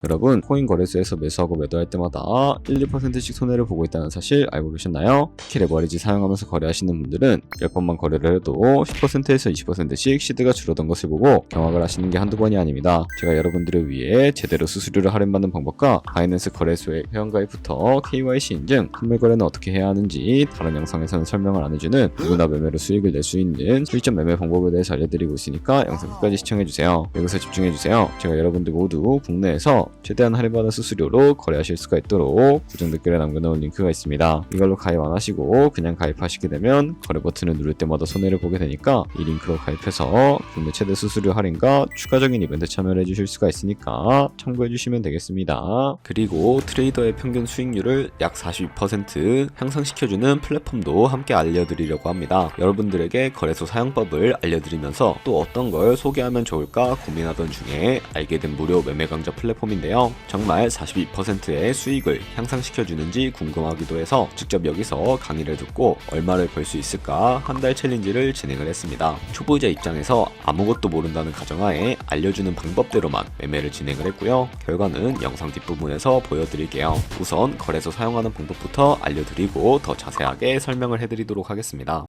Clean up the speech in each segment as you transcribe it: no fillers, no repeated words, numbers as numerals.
여러분, 코인 거래소에서 매수하고 매도할 때마다 1~2%씩 손해를 보고 있다는 사실 알고 계셨나요? 특히 레버리지 사용하면서 거래하시는 분들은 10번만 거래를 해도 10%에서 20%씩 시드가 줄어든 것을 보고 경악을 하시는 게 한두 번이 아닙니다. 제가 여러분들을 위해 제대로 수수료를 할인받는 방법과 바이낸스 거래소의 회원가입부터 KYC 인증, 선물 거래는 어떻게 해야 하는지 다른 영상에서는 설명을 안 해주는 누구나 매매로 수익을 낼 수 있는 수익적 매매 방법에 대해서 알려드리고 있으니까 영상 끝까지 시청해주세요. 여기서 집중해주세요. 제가 여러분들 모두 국내에서 최대한 할인받은 수수료로 거래하실 수가 있도록 고정 댓글에 남겨놓은 링크가 있습니다. 이걸로 가입 안 하시고 그냥 가입하시게 되면 거래 버튼을 누를 때마다 손해를 보게 되니까 이 링크로 가입해서 국내 최대 수수료 할인과 추가적인 이벤트 참여를 해주실 수가 있으니까 참고해주시면 되겠습니다. 그리고 트레이더의 평균 수익률을 약 42% 향상시켜주는 플랫폼도 함께 알려드리려고 합니다. 여러분들에게 거래소 사용법을 알려드리면서 또 어떤 걸 소개하면 좋을까 고민하던 중에 알게 된 무료 매매 강좌 플랫폼인데요. 정말 42%의 수익을 향상시켜주는지 궁금하기도 해서 직접 여기서 강의를 듣고 얼마를 벌 수 있을까 한 달 챌린지를 진행을 했습니다. 초보자 입장에서 아무것도 모른다는 가정하에 알려주는 방법대로만 매매를 진행을 했고요. 결과는 영상 뒷부분에서 보여드릴게요. 우선 거래소 사용하는 방법부터 알려드리고 더 자세하게 설명을 해드리도록 하겠습니다.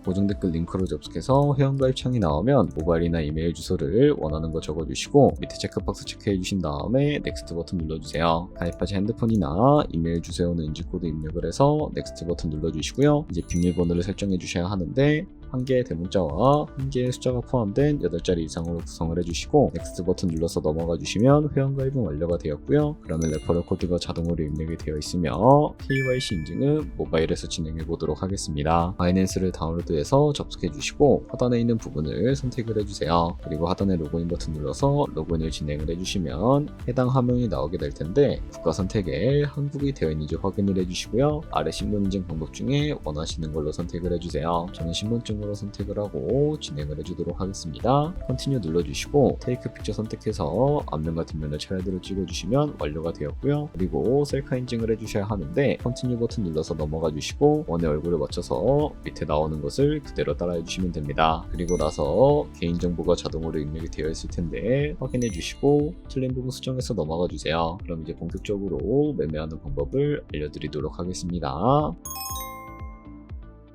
고정 댓글 링크로 접속해서 회원가입 창이 나오면 모바일이나 이메일 주소를 원하는 거 적어주시고 밑에 체크박스 체크해 주신 다음에 넥스트 버튼 눌러주세요. 가입하신 핸드폰이나 이메일 주소에 인증코드 입력을 해서 넥스트 버튼 눌러주시고요. 이제 비밀번호를 설정해 주셔야 하는데 1개의 대문자와 1개의 숫자가 포함된 8자리 이상으로 구성을 해주시고 넥스트 버튼 눌러서 넘어가 주시면 회원가입은 완료가 되었고요. 그러면 레퍼럴 코드가 자동으로 입력이 되어 있으며 KYC 인증은 모바일에서 진행해 보도록 하겠습니다. 바이낸스를 다운로드해서 접속해 주시고 하단에 있는 부분을 선택을 해주세요. 그리고 하단에 로그인 버튼 눌러서 로그인을 진행을 해주시면 해당 화면이 나오게 될 텐데 국가 선택에 한국이 되어 있는지 확인을 해주시고요. 아래 신분 인증 방법 중에 원하시는 걸로 선택을 해주세요. 저는 신분증으로 선택을 하고 진행을 해주도록 하겠습니다. 컨티뉴 눌러주시고 테이크 픽처 선택해서 앞면과 뒷면을 차례대로 찍어주시면 완료가 되었고요. 그리고 셀카 인증을 해주셔야 하는데 컨티뉴 버튼 눌러서 넘어가 주시고 원의 얼굴을 맞춰서 밑에 나오는 것을 그대로 따라해 주시면 됩니다. 그리고 나서 개인정보가 자동으로 입력이 되어 있을 텐데 확인해 주시고 틀린 부분 수정해서 넘어가 주세요. 그럼 이제 본격적으로 매매하는 방법을 알려드리도록 하겠습니다.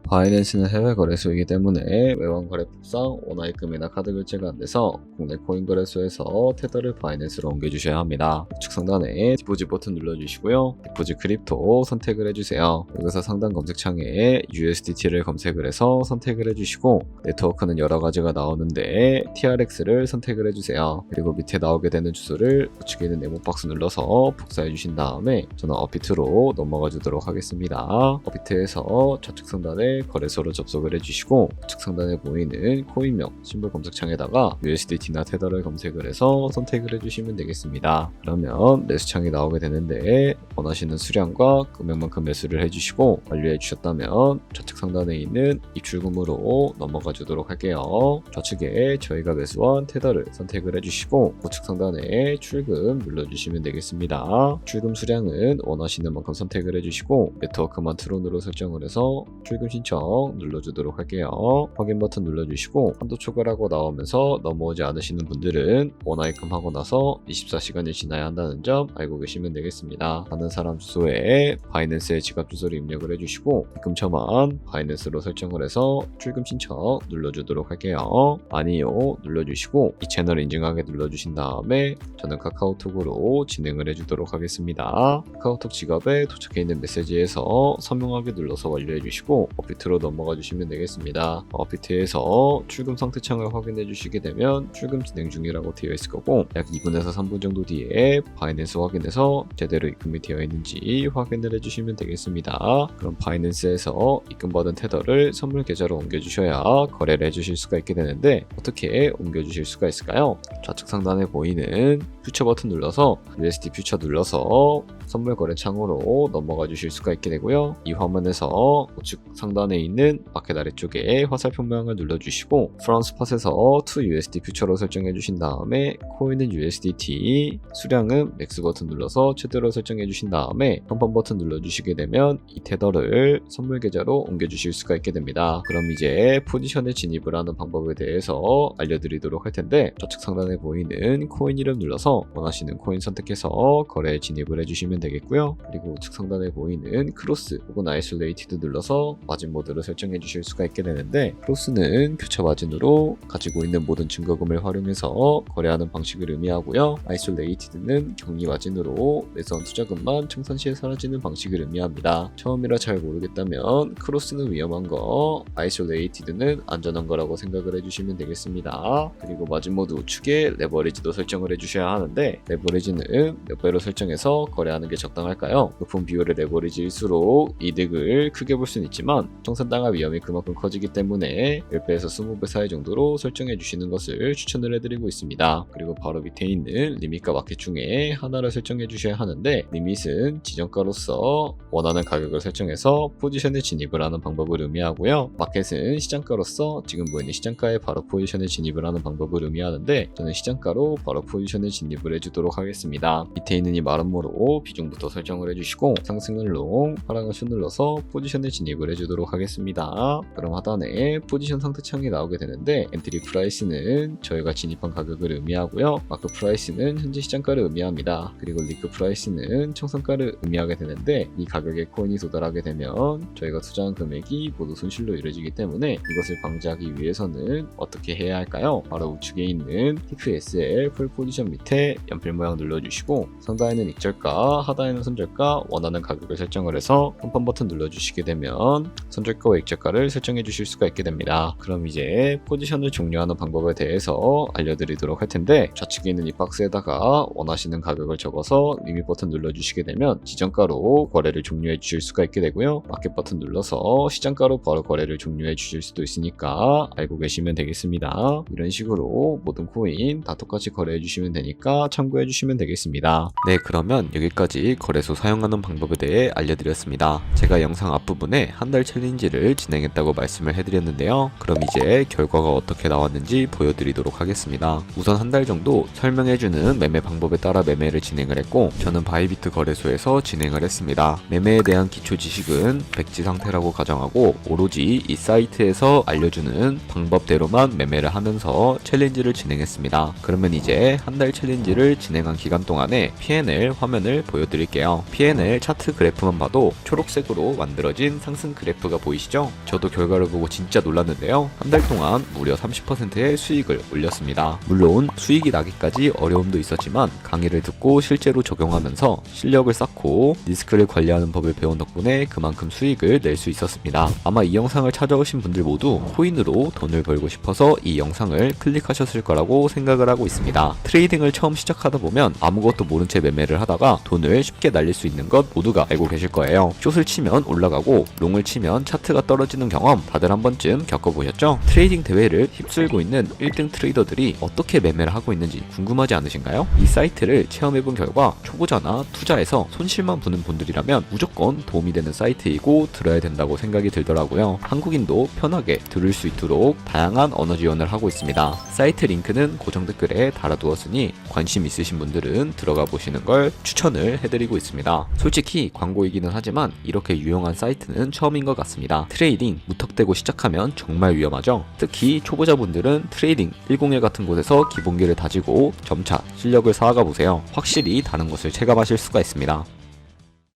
바이낸스는 해외 거래소이기 때문에 외환 거래법상 원화입금이나 카드 결제가 안 돼서 국내 코인 거래소에서 테더를 바이낸스로 옮겨주셔야 합니다. 우측 상단에 디포짓 버튼 눌러주시고요. 디포짓 크립토 선택을 해주세요. 여기서 상단 검색창에 USDT를 검색을 해서 선택을 해주시고 네트워크는 여러 가지가 나오는데 TRX를 선택을 해주세요. 그리고 밑에 나오게 되는 주소를 우측에 있는 네모 박스 눌러서 복사해 주신 다음에 저는 업비트로 넘어가 주도록 하겠습니다. 업비트에서 좌측 상단에 거래소로 접속을 해주시고 우측 상단에 보이는 코인명 심볼 검색창에다가 USDT나 테더를 검색을 해서 선택을 해주시면 되겠습니다. 그러면 매수창이 나오게 되는데 원하시는 수량과 금액만큼 매수를 해주시고 완료해 주셨다면 좌측 상단에 있는 입출금으로 넘어가 주도록 할게요. 좌측에 저희가 매수한 테더를 선택을 해주시고 우측 상단에 출금 눌러주시면 되겠습니다. 출금 수량은 원하시는 만큼 선택을 해주시고 네트워크만 트론으로 설정을 해서 출금 신청 눌러주도록 할게요. 확인 버튼 눌러주시고 한도 초과라고 나오면서 넘어오지 않으시는 분들은 원화입금하고 나서 24시간이 지나야 한다는 점 알고 계시면 되겠습니다. 다른 사람 주소에 바이낸스의 지갑 주소를 입력을 해주시고 입금처만 바이낸스로 설정을 해서 출금 신청 눌러주도록 할게요. 아니요 눌러주시고 이 채널 인증하게 눌러주신 다음에 저는 카카오톡으로 진행을 해주도록 하겠습니다. 카카오톡 지갑에 도착해 있는 메시지에서 서명하게 눌러서 완료해주시고 업비트로 넘어가 주시면 되겠습니다. 업비트에서 출금 상태 창을 확인해 주시게 되면 출금 진행 중이라고 되어 있을 거고 약 2분에서 3분 정도 뒤에 바이낸스 확인해서 제대로 입금이 되어 있는지 확인을 해주시면 되겠습니다. 그럼 바이낸스에서 입금받은 테더를 선물 계좌로 옮겨주셔야 거래를 해주실 수가 있게 되는데 어떻게 옮겨주실 수가 있을까요? 좌측 상단에 보이는 퓨처 버튼 눌러서 USD 퓨처 눌러서 선물 거래 창으로 넘어가 주실 수가 있게 되고요. 이 화면에서 우측 상단에 상단에 있는 마켓 아래쪽에 화살표 모양을 눌러주시고 프랑스 팟에서 to USD 퓨처로 설정해 주신 다음에 코인은 USDT, 수량은 맥스 버튼 눌러서 최대로 설정해 주신 다음에 컨펌 버튼 눌러주시게 되면 이 테더를 선물 계좌로 옮겨 주실 수가 있게 됩니다. 그럼 이제 포지션에 진입을 하는 방법에 대해서 알려드리도록 할 텐데, 좌측 상단에 보이는 코인 이름 눌러서 원하시는 코인 선택해서 거래에 진입을 해주시면 되겠고요. 그리고 우측 상단에 보이는 크로스 혹은 아이솔레이티드 눌러서 마진 모드를 설정해 주실 수가 있게 되는데, 크로스는 교차 마진으로 가지고 있는 모든 증거금을 활용해서 거래하는 방식을 의미하고요. 아이솔레이티드는 격리 마진으로 매수한 투자금만 청산 시에 사라지는 방식을 의미합니다. 처음이라 잘 모르겠다면 크로스는 위험한 거, 아이솔레이티드는 안전한 거라고 생각을 해주시면 되겠습니다. 그리고 마진 모드 우측에 레버리지도 설정을 해주셔야 하는데, 레버리지는 몇 배로 설정해서 거래하는 게 적당할까요? 높은 비율의 레버리지일수록 이득을 크게 볼 수는 있지만 청산당할 위험이 그만큼 커지기 때문에 10배에서 20배 사이 정도로 설정해 주시는 것을 추천을 해드리고 있습니다. 그리고 바로 밑에 있는 리밋과 마켓 중에 하나를 설정해 주셔야 하는데, 리밋은 지정가로서 원하는 가격을 설정해서 포지션에 진입을 하는 방법을 의미하고요. 마켓은 시장가로서 지금 보이는 시장가에 바로 포지션에 진입을 하는 방법을 의미하는데, 저는 시장가로 바로 포지션에 진입을 해주도록 하겠습니다. 밑에 있는 이 마름모로 비중부터 설정을 해주시고 상승을 롱, 하락을 슛 눌러서 포지션에 진입을 해주도록 하겠습니다. 그럼 하단에 포지션 상태 창이 나오게 되는데, 엔트리 프라이스는 저희가 진입한 가격을 의미하고요. 마크 프라이스는 현재 시장가를 의미합니다. 그리고 리크 프라이스는 청산가를 의미하게 되는데, 이 가격에 코인이 도달하게 되면 저희가 투자한 금액이 모두 손실로 이루어지기 때문에 이것을 방지하기 위해서는 어떻게 해야 할까요? 바로 우측에 있는 TFSL 풀 포지션 밑에 연필 모양 눌러주시고 상단에는 익절가, 하단에는 손절가, 원하는 가격을 설정을 해서 컨펌 버튼 눌러주시게 되면 손절가와 익절가를 설정해 주실 수가 있게 됩니다. 그럼 이제 포지션을 종료하는 방법에 대해서 알려드리도록 할 텐데, 좌측에 있는 이 박스에다가 원하시는 가격을 적어서 리밋 버튼 눌러주시게 되면 지정가로 거래를 종료해 주실 수가 있게 되고요. 마켓 버튼 눌러서 시장가로 바로 거래를 종료해 주실 수도 있으니까 알고 계시면 되겠습니다. 이런 식으로 모든 코인 다 똑같이 거래해 주시면 되니까 참고해 주시면 되겠습니다. 네, 그러면 여기까지 거래소 사용하는 방법에 대해 알려드렸습니다. 제가 영상 앞부분에 한 달 챌린지를 진행했다고 말씀을 해드렸는데요. 그럼 이제 결과가 어떻게 나왔는지 보여드리도록 하겠습니다. 우선 한 달 정도 설명해주는 매매 방법에 따라 매매를 진행을 했고, 저는 바이비트 거래소에서 진행을 했습니다. 매매에 대한 기초 지식은 백지 상태라고 가정하고 오로지 이 사이트에서 알려주는 방법대로만 매매를 하면서 챌린지를 진행했습니다. 그러면 이제 한 달 챌린지를 진행한 기간 동안에 P&L 화면을 보여드릴게요. P&L 차트 그래프만 봐도 초록색으로 만들어진 상승 그래프가 보이시죠? 저도 결과를 보고 진짜 놀랐는데요. 한 달 동안 무려 30%의 수익을 올렸습니다. 물론 수익이 나기까지 어려움도 있었지만 강의를 듣고 실제로 적용하면서 실력을 쌓고 리스크를 관리하는 법을 배운 덕분에 그만큼 수익을 낼 수 있었습니다. 아마 이 영상을 찾아오신 분들 모두 코인으로 돈을 벌고 싶어서 이 영상을 클릭하셨을 거라고 생각을 하고 있습니다. 트레이딩을 처음 시작하다 보면 아무것도 모른 채 매매를 하다가 돈을 쉽게 날릴 수 있는 것 모두가 알고 계실 거예요. 숏을 치면 올라가고 롱을 치면 차트가 떨어지는 경험 다들 한 번쯤 겪어보셨죠? 트레이딩 대회를 휩쓸고 있는 1등 트레이더들이 어떻게 매매를 하고 있는지 궁금하지 않으신가요? 이 사이트를 체험해본 결과 초보자나 투자에서 손실만 보는 분들이라면 무조건 도움이 되는 사이트이고 들어야 된다고 생각이 들더라고요. 한국인도 편하게 들을 수 있도록 다양한 언어 지원을 하고 있습니다. 사이트 링크는 고정 댓글에 달아두었으니 관심 있으신 분들은 들어가 보시는 걸 추천을 해드리고 있습니다. 솔직히 광고이기는 하지만 이렇게 유용한 사이트는 처음인 것 같습니다. 트레이딩 무턱대고 시작하면 정말 위험하죠. 특히 초보자분들은 트레이딩 101 같은 곳에서 기본기를 다지고 점차 실력을 쌓아가 보세요. 확실히 다른 것을 체감하실 수가 있습니다.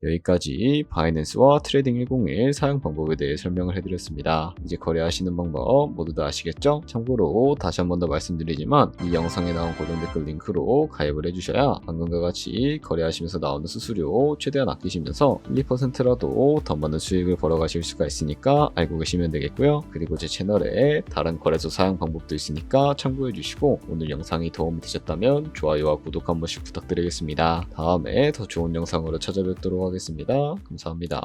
여기까지 바이낸스와 트레이딩 101 사용 방법에 대해 설명을 해드렸습니다. 이제 거래하시는 방법 모두 다 아시겠죠? 참고로 다시 한 번 더 말씀드리지만 이 영상에 나온 고정 댓글 링크로 가입을 해주셔야 방금과 같이 거래하시면서 나오는 수수료 최대한 아끼시면서 1~2%라도 더 많은 수익을 벌어가실 수가 있으니까 알고 계시면 되겠고요. 그리고 제 채널에 다른 거래소 사용 방법도 있으니까 참고해주시고, 오늘 영상이 도움이 되셨다면 좋아요와 구독 한 번씩 부탁드리겠습니다. 다음에 더 좋은 영상으로 찾아뵙도록 하겠습니다. 감사합니다.